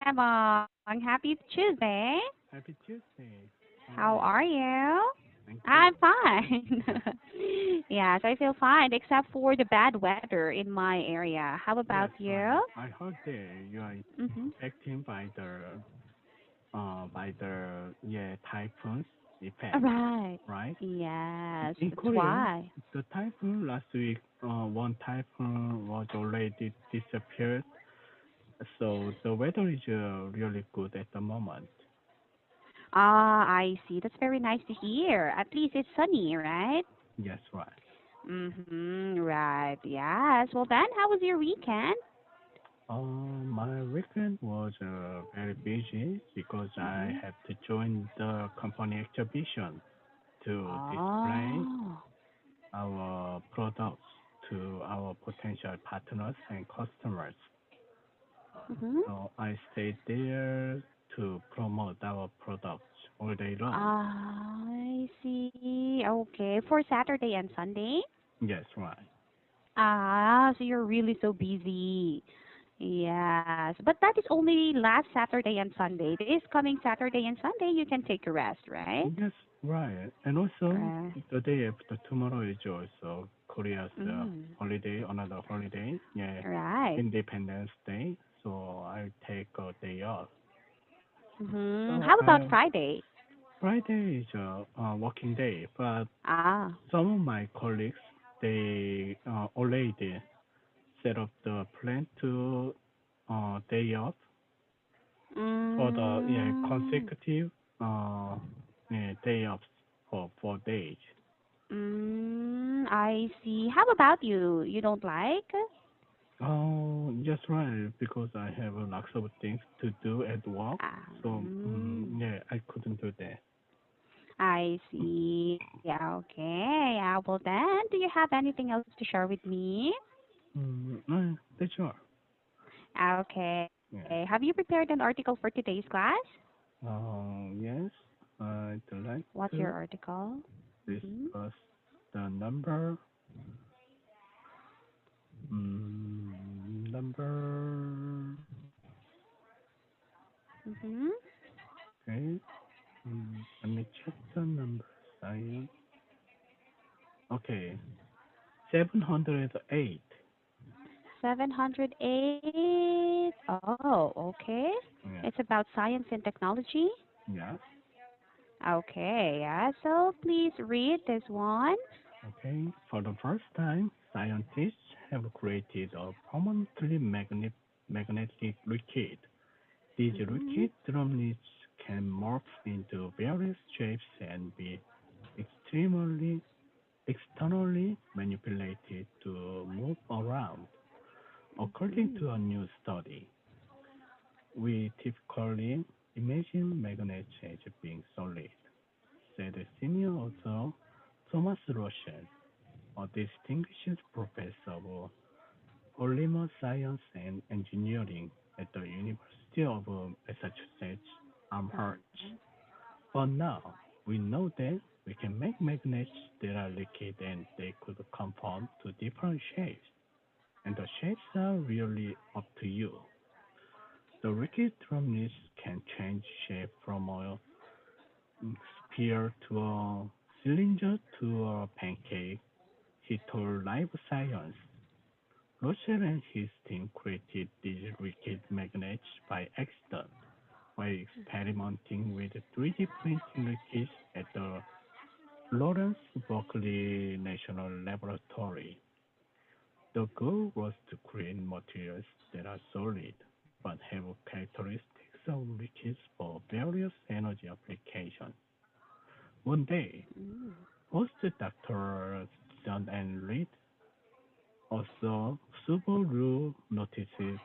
Emma. Happy Tuesday. Happy Tuesday. How are How you? are you? I'm I'm good. fine. Yes, I feel fine, except for the bad weather in my area. How about Yes, you? right. I heard that you are Mm-hmm. affected by the typhoon's All effect, right. right? Yes, In that's Korea, why. the typhoon last week, one typhoon was already disappeared, so the weather is really good at the moment. Ah, I see. That's very nice to hear. At least it's sunny, right? Yes, right. Mm-hmm. Right. Yes. Well, then, how was your weekend? My weekend was very busy because I Mm-hmm. had to join the company exhibition to display Oh. our products to our potential partners and customers. Mm-hmm. So I stayed there to promote our products all day long. I see. Okay. For Saturday and Sunday? Yes, right. Ah, so you're really so busy. Yes. But that is only last Saturday and Sunday. This coming Saturday and Sunday, you can take a rest, right? Yes, right. And also, Uh, the day after tomorrow is also Korea's mm, holiday, another holiday. Yeah, right. Independence Day. So I take a day off. Mm-hmm. So How about Friday? Friday is a working day, but Ah. some of my colleagues they already set up the plan to day off for the Mm, consecutive day offs for 4 days. I see. How about you? You don't like? Oh, just right, because I have lots of things to do at work. Ah, So, yeah, I couldn't do that. I see. Yeah, okay. Well then, do you have anything else to share with me? That's sure. Okay. Have Yeah. you prepared an article for today's class? Yes, I'd like What's your to article? Mm-hmm. discuss the number, number, Mm-hmm. okay, let me check the number, science. Okay, 708. 708. Oh, okay. Yeah, It's about science and technology. yeah, Okay, yeah. So please read this one. okay. For the first time, scientists have created a permanently magnetic liquid. These Mm-hmm. liquid droplets can morph into various shapes and be extremely externally manipulated to move around. According Mm-hmm. to a new study, we typically imagine magnets as being solid, said senior author Thomas Rochelle, a distinguished professor of polymer science and engineering at the University of Massachusetts Amherst. But now we know that we can make magnets that are liquid and they could conform to different shapes. And the shapes are really up to you. The liquid droplets can change shape from a sphere to a cylinder to a pancake. He told Live Science. Roger and his team created these liquid magnets by accident while experimenting with 3D printing liquids at the Lawrence Berkeley National Laboratory. The goal was to create materials that are solid but have characteristics of liquids for various energy applications. One day, both Dr. John and Reed also Subaru noticed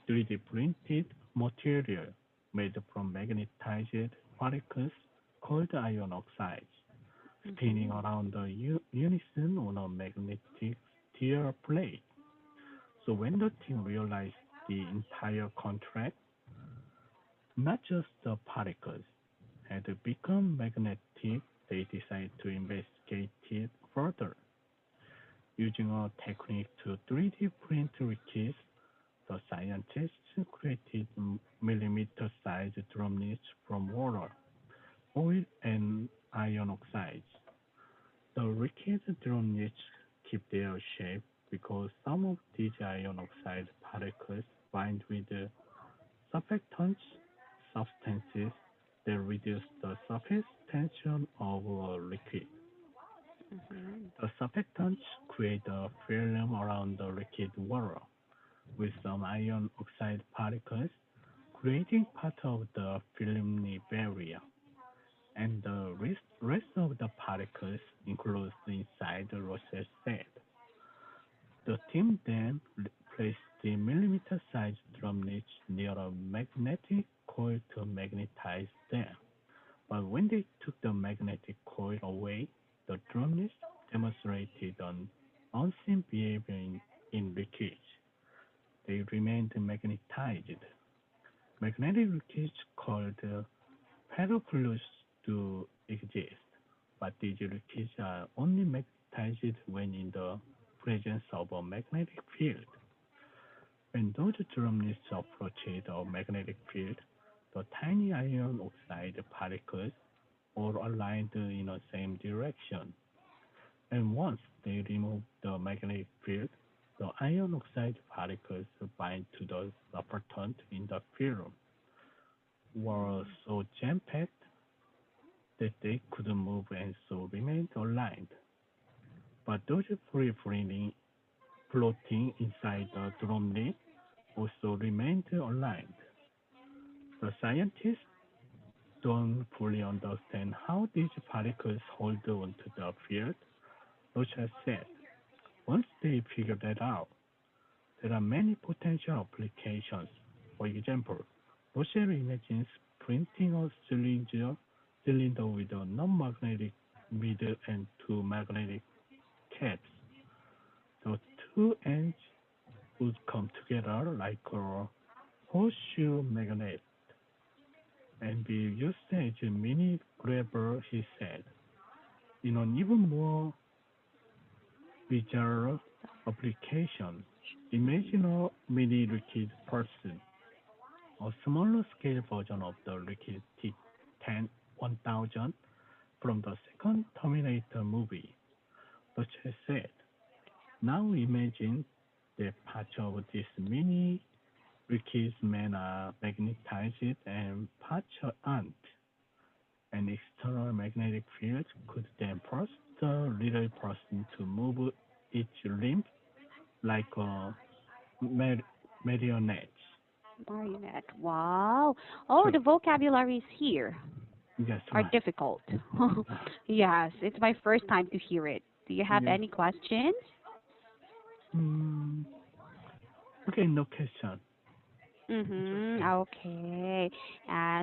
3D printed material made from magnetized particles called iron oxides spinning Mm-hmm. around the unison on a magnetic steel plate. So when the team realized the entire contract, not just the particles, had become magnetic, they decided to investigate it further. Using a technique to 3D print liquids, the scientists created millimeter-sized droplets from water, oil, and iron oxides. The liquid droplets keep their shape because some of these iron oxide particles bind with surfactants substances that reduce the surface tension of a liquid. Mm-hmm. The surfactants create a film around the liquid water with some iron oxide particles, creating part of the filmy barrier, and the rest of the particles enclosed inside the rosette set. The team then placed the millimeter-sized droplets near a magnetic coil to magnetize them. But when they took the magnetic coil away, the droplets demonstrated an unseen behavior in leakage. They remained magnetized. Magnetic leakage called ferrofluids do exist, but these leakages are only magnetized when in the presence of a magnetic field. When those droplets approach a magnetic field, the tiny iron oxide particles are aligned in the same direction. And once they remove the magnetic field, the iron oxide particles bind to the surfactant in the film, were so jam-packed that they couldn't move and so remained aligned. But those floating inside the droplet also remained aligned. The scientists don't fully understand how these particles hold onto the field, Rocha said. Once they figure that out, there are many potential applications. For example, Rochelle imagines printing a cylinder with a non-magnetic middle and two magnetic caps. The two ends would come together like a horseshoe magnet and be used as a mini grabber, he said. In an even more bizarre application, imagine a mini liquid person, a smaller scale version of the liquid T-10 1000 from the second Terminator movie. Roche said, now imagine that parts of this mini liquid man are magnetized and parts aren't. An external magnetic field could then force the little person to move its limb like a marionette. Marionette. Wow. Oh, So, the vocabulary is here yes, are right. difficult. Yes, it's my first time to hear it. Do you have Yeah. any questions? Mm, okay, no question. It's Mm-hmm. okay. Okay.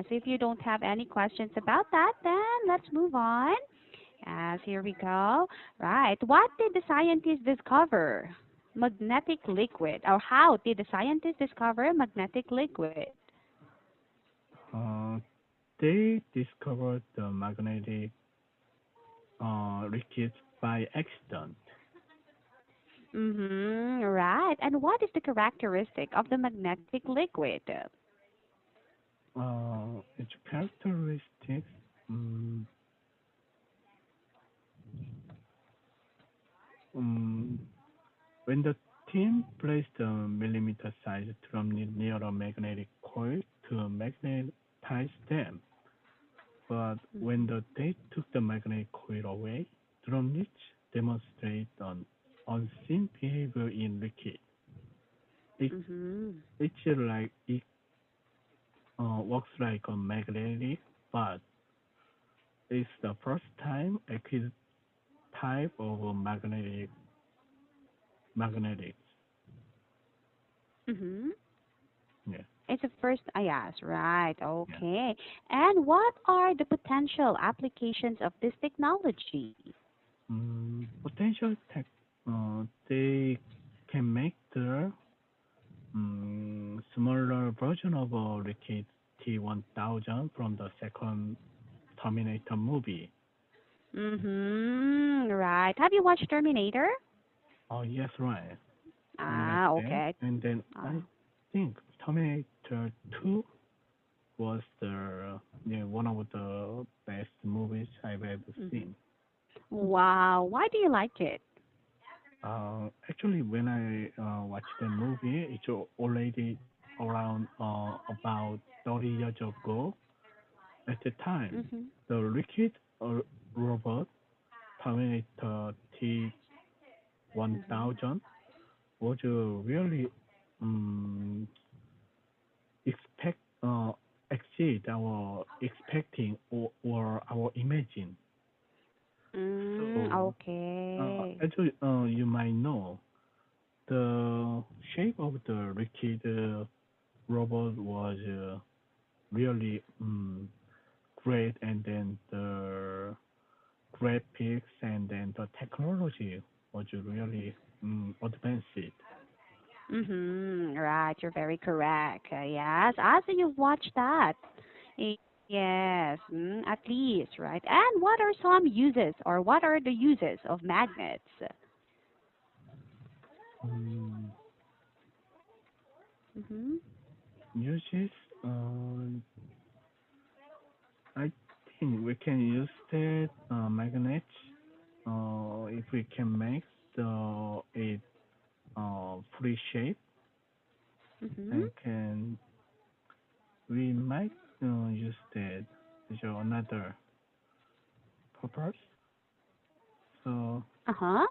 So if you don't have any questions about that, then let's move on. As here we go. Right. What did the scientists discover? Magnetic liquid. Or how did the scientists discover magnetic liquid? Uh, they discovered the magnetic liquid by accident. Mm-hmm. Right. And what is the characteristic of the magnetic liquid? Its characteristics. Um, um, when the team placed a millimeter-sized droplet near a magnetic coil to magnetize them, but when they took the magnetic coil away, droplets demonstrate an unseen behavior in liquid. It, Mm-hmm. it works like a magnetic, but it's the first time a type of a magnetics. Mm-hmm. Yeah. It's a first, yes, right, Yeah. okay. And what are the potential applications of this technology? Potential tech, they can make the smaller version of a Liquid T-1000 from the second Terminator movie. Mm-hmm, right. Have you watched Terminator? Oh, yes, right. I watched Ah, that. okay. And then Ah. think Terminator 2 was the one of the best movies I've ever Hmm. seen. Wow. Why do you like it? Actually, when I watched the movie, it's already around about 30 years ago. At the time, Hmm. the liquid robot Terminator Hmm. T-1000 was really um, expect exceed our expecting or our imagine. Mm, So, okay. as you might know, the shape of the liquid robot was really great, and then the graphics and then the technology was really advanced. Right, you're very correct. Yes, as you've watched that. Yes, at least, right? And what are some uses or what are the uses of magnets? Mm, Mm-hmm. uses, uh, I think we can use that magnets if we can make the it free shape, Mm-hmm. and can we might use that as another purpose. So Uh-huh.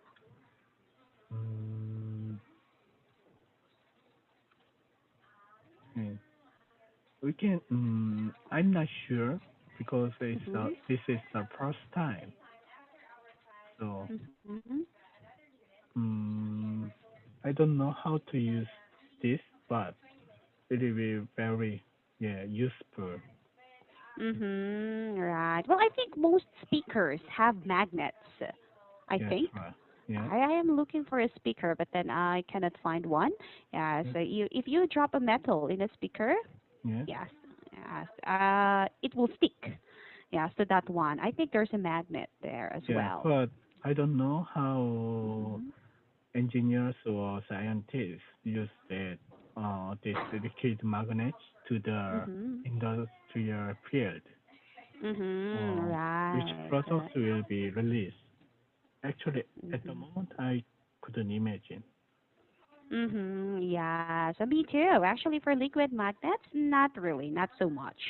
um, hmm, we can. I'm not sure because Mm-hmm. this is the first time. So Mm-hmm. um, I don't know how to use this, but it will be very useful. Right. Well, I think most speakers have magnets. I Yes, think. right. Yeah. I am looking for a speaker, but then I cannot find one. Yeah, Yes. so if you drop a metal in a speaker, Yeah. yes, yes, it will stick. Yes, to that one. I think there's a magnet there as Yeah. well. But I don't know how Mhm. engineers or scientists use that this liquid magnets to the Mhm. industrial field. Mhm. Which Right. products will be released? Actually, at the Mhm. moment, I couldn't imagine. Mhm. Yeah. So me too. Actually, for liquid magnets, not really, not so much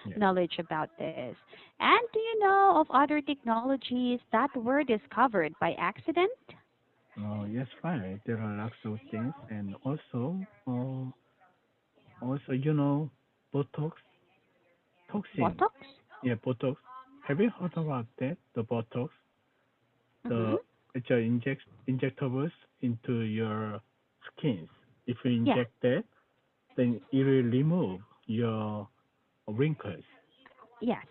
Yeah. knowledge about this. And do you know of other technologies that were discovered by accident? Yes, right. There are lots of things, and also, Botox toxin. Botox? Yeah, Botox. Have you heard about that? The Botox, Mhm. the it's a injectables into your skins. If you Yeah. inject that, then it will remove your wrinkles Yes.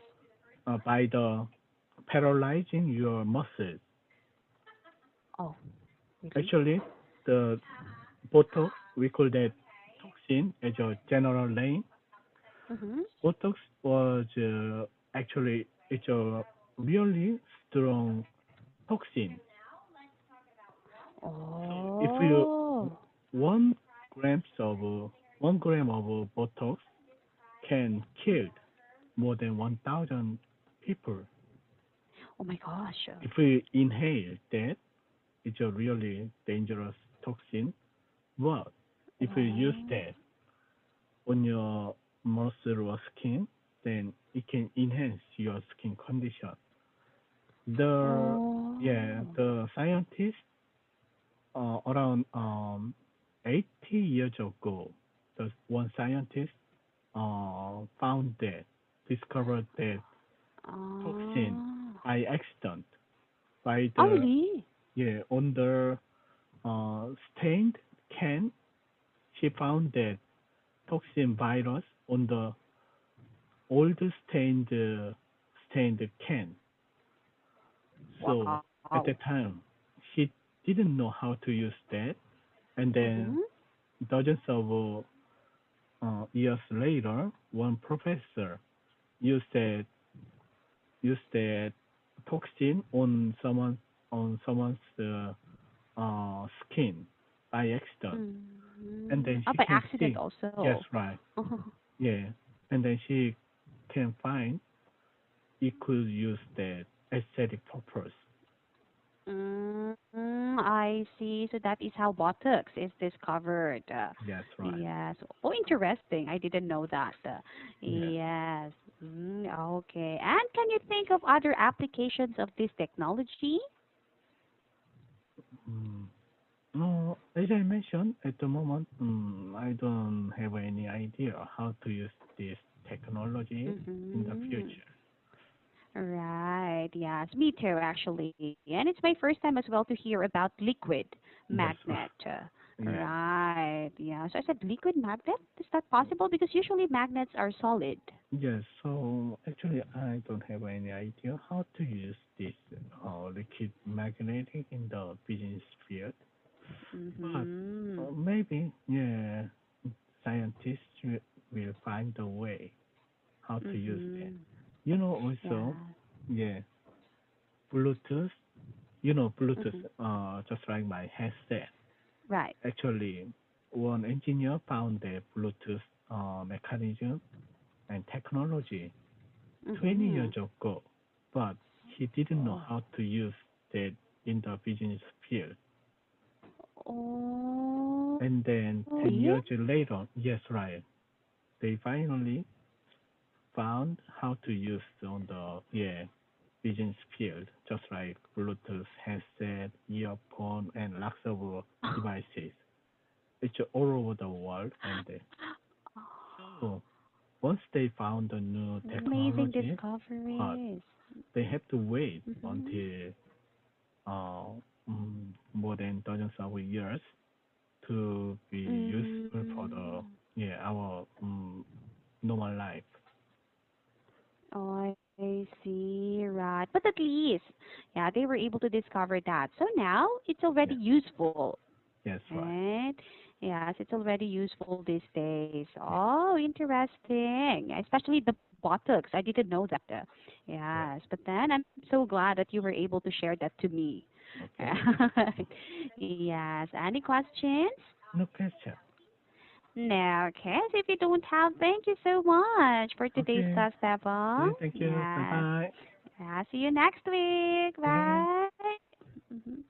by the paralyzing your muscles. Oh, really? Actually, the Botox, we call that toxin as a general name. Mhm. Botox was actually it's a really strong toxin. So if you Oh. one grams of 1 gram of Botox can kill more than 1,000 people. Oh my gosh. If we inhale that, it's a really dangerous toxin. But if you use Oh. that on your muscle or skin, then it can enhance your skin condition. The Oh. the scientists around 80 years ago, the one scientist found that discovered that toxin Oh. by accident by Oh, the really? on the stained can. She found that toxin virus on the old stained can. So Wow. at the time, she didn't know how to use that, and then Mhm. dozens of years later, one professor used that used that toxin on someone's skin by accident. Mm. and then Oh, she by can accident see. Yes, also. right. Yeah, and then she can find it could use that aesthetic purpose. I see. So that is how Botox is discovered. Yes, right. Yes. Oh, interesting. I didn't know that. Yes. Yes. Okay. And can you think of other applications of this technology? Mm. No, as I mentioned, at the moment, I don't have any idea how to use this technology in the Mm-hmm. future. Right. Yes. Me too, actually. And it's my first time as well to hear about liquid Yes, magnet. yeah. Right. Yeah. So I said liquid magnet? Is that possible? Because usually magnets are solid. Yes, so actually, I don't have any idea how to use this liquid magnetic in the business field. But Mm-hmm. maybe, yeah, scientists will find a way how to use that. Mm-hmm. Also, Yeah. yeah, Bluetooth. Bluetooth, Mm-hmm. just like my headset. Right. Actually, one engineer found the Bluetooth mechanism and technology 20 Mm-hmm. years ago, but he didn't know Oh. how to use that in the business field. Oh. And then 10 Yeah. years later, yes, right, they finally found how to use on the business field, just like Bluetooth headset, earphone, and lots of devices. It's all over the world, and so once they found a new Amazing technology, but discoveries. they have to wait Mm-hmm. until uh, more than dozens of years to be useful for the Mm. our normal life. Oh, I see. Right. But at least, yeah, they were able to discover that. So now it's already Yeah, useful, yes, right. right? Yes, it's already useful these days. Yeah, Oh, interesting. Especially the Botox. I didn't know that. yeah. Yes, but then I'm so glad that you were able to share that to me. Okay. Yes. Any questions? No question. No, okay. So if you don't have, thank you so much for today's Okay. class, Stefan. Okay. Thank you. Bye Yes. bye. See you next week. Okay. Bye. Mhm.